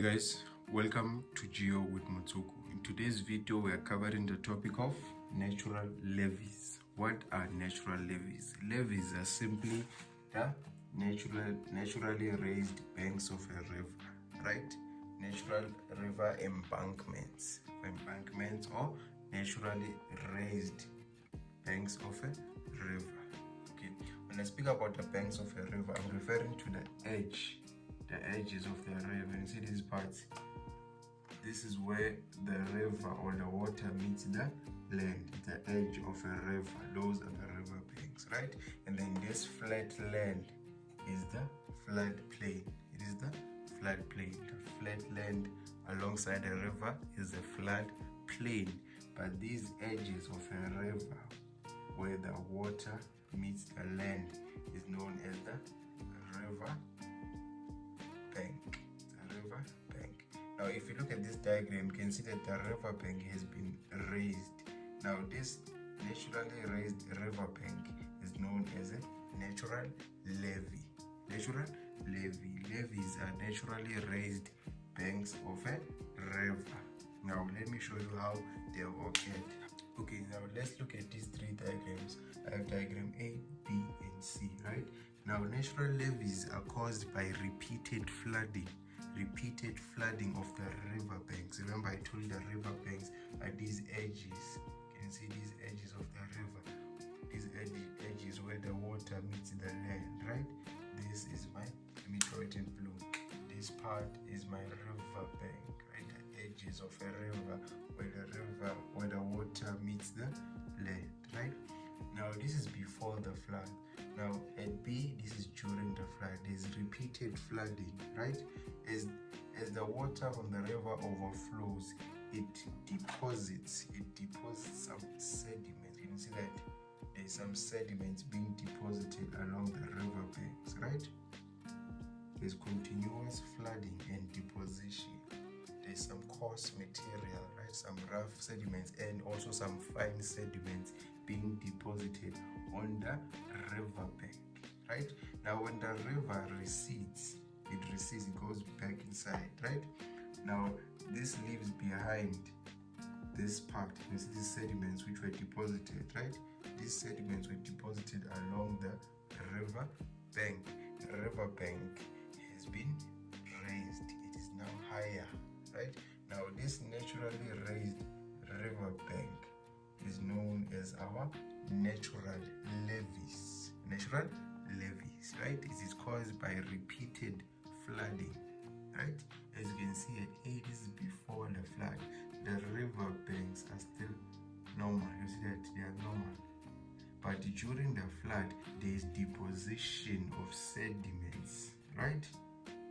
Hey guys, welcome to Geo with Mutsuku. In today's video, we are covering the topic of natural levees. What are natural levees? Levees are simply the naturally raised banks of a river, right? Natural river embankments or naturally raised banks of a river. Okay, when I speak about the banks of a river, I'm referring to the edges of the river. You see these parts? This is where the river or the water meets the land, the edge of a river. Those are the river banks, right? And then this flat land is the flood plain. It is the flood plain. The flat land alongside the river is the flood plain. But these edges of a river where the water meets the land is known as the river bank. The river bank. Now if you look at this diagram, you can see that the river bank has been raised. Now this naturally raised river bank is known as a natural levee. Natural levee. Levees are naturally raised banks of a river. Now let me show you how they occurred. Okay, now let's look at these three diagrams. I have diagram A, B, and C, right? Now, natural levees are caused by repeated flooding of the river banks. Remember, I told you the river banks are these edges. You can see these edges of the river. These edges where the water meets the land, right? This is let me draw it in blue. This part is my river bank, right? The edges of a river where the water meets the land, right? Now this is before the flood. Now at B, this is during the flood. There's repeated flooding, right? As the water from the river overflows, it deposits some sediment. You can see that there's some sediments being deposited along the river banks, right? There's continuous flooding and deposition. There's some coarse material, right? Some rough sediments and also some fine sediments being deposited on the river bank, right? Now when the river recedes, it goes back inside, right? Now this leaves behind this part. You see these sediments which were deposited, right? These sediments were deposited along the river bank. The river bank has been raised. It is now higher, right? Now this naturally raised river bank is known as our natural levees. Natural levees, right? It is caused by repeated flooding, right? As you can see at A, this is before the flood. The river banks are still normal. You see that they are normal. But during the flood, there is deposition of sediments, right?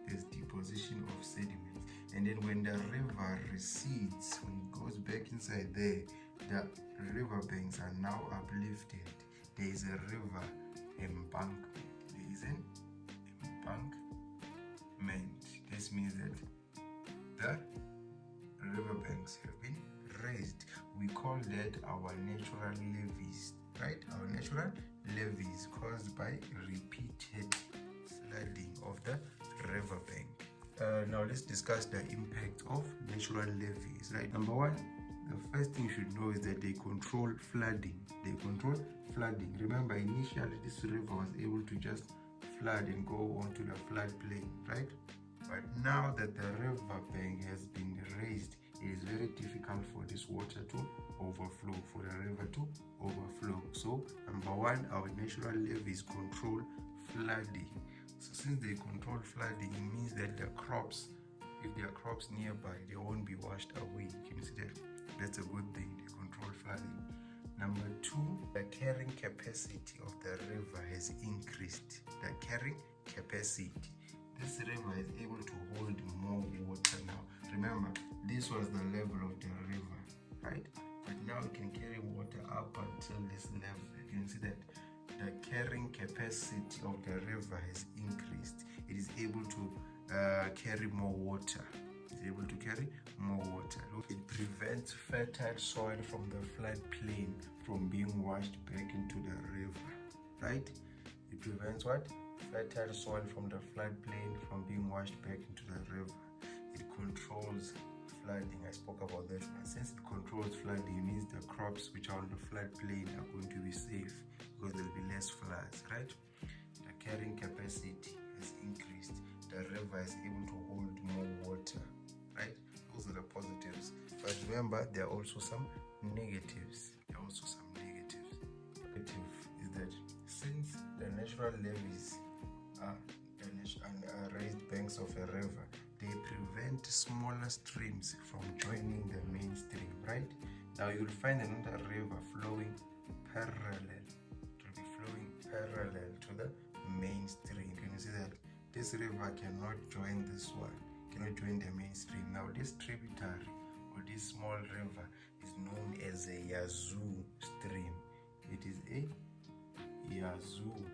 There's deposition of sediments. And then when the river recedes, when it goes back inside there, the river banks are now uplifted. There is a river embankment. There is an embankment. This means that the river banks have been raised. We call that our natural levees, right? Our natural levees caused by repeated flooding of the river bank. Now let's discuss the impact of natural levees, right? Number one, the first thing you should know is that they control flooding. Remember, initially this river was able to just flood and go onto the floodplain, right? But now that the river bank has been raised, it is very difficult for this water to overflow, for the river to overflow. So number one, our natural levees control flooding. So since they control flooding, it means that the crops, if there are crops nearby, they won't be washed away. Can you see that? That's a good thing. They control flooding. Number two, the carrying capacity of the river has increased. The carrying capacity. This river is able to hold more water now. Remember, this was the level of the river, right? But now it can carry water up until this level. You can see that the carrying capacity of the river has increased. It is able to carry more water. It's able to carry more water. It prevents fertile soil from the floodplain from being washed back into the river, right? It prevents what? Fertile soil from the floodplain from being washed back into the river. it controls flooding. I spoke about that one. Since it controls flooding, it means the crops which are on the floodplain are going to be safe because there will be less floods, right? The carrying capacity has increased. The river is able to hold more water, right? Those are the positives. But remember, there are also some negatives. Negative is that since the natural levees are raised banks of a river, they prevent smaller streams from joining the main stream, right? Now you'll find another river flowing parallel. It will be flowing parallel to the main stream. Can you see that? This river cannot join this one, cannot join the main stream. Now this tributary or this small river is known as a Yazoo stream. It is a Yazoo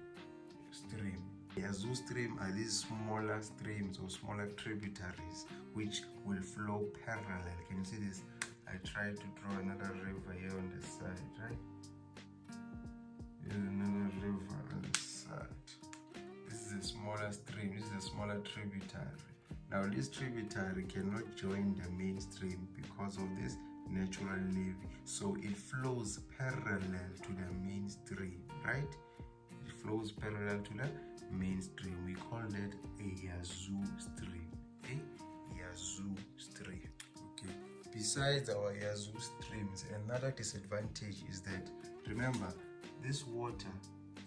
stream. Yazoo stream are these smaller streams or smaller tributaries which will flow parallel. Can you see this? I tried to draw another river here on the side, right? Here's another river on the side. This is a smaller stream. This is a smaller tributary. Now this tributary cannot join the main stream because of this natural levee. So it flows parallel to the main stream, right? It flows parallel to the main stream. We call that a Yazoo stream. A Yazoo stream. Okay. Besides our Yazoo streams, another disadvantage is that, remember, this water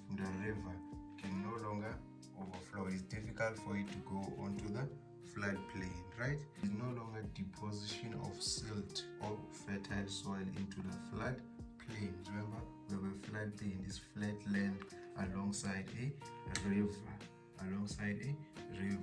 from the river can no longer overflow. It's difficult for it to go onto the floodplain, right? It's no longer deposition of silt or fertile soil into the floodplain. Remember, we have a floodplain, this flat land alongside a river.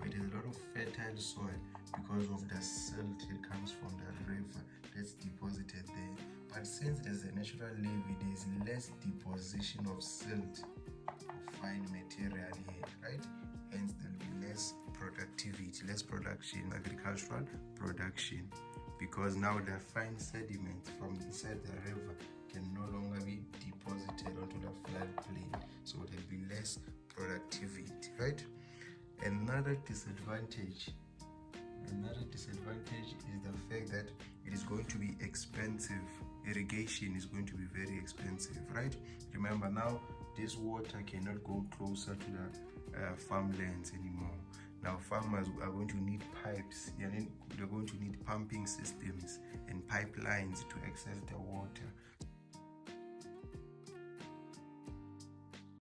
It has a lot of fertile soil because of the silt that comes from the river that's deposited there. But since there's a natural levee, there's less deposition of silt or fine material here, right? Hence there'll be less productivity, less production, agricultural production, because now the fine sediment from inside the river can no longer be deposited onto the floodplain, so there'll be less productivity, right? Another disadvantage is the fact that it is going to be expensive. Irrigation is going to be very expensive, right? Remember, now this water cannot go closer to the farmlands anymore. Now farmers are going to need pipes. They're going to need pumping systems and pipelines to access the water.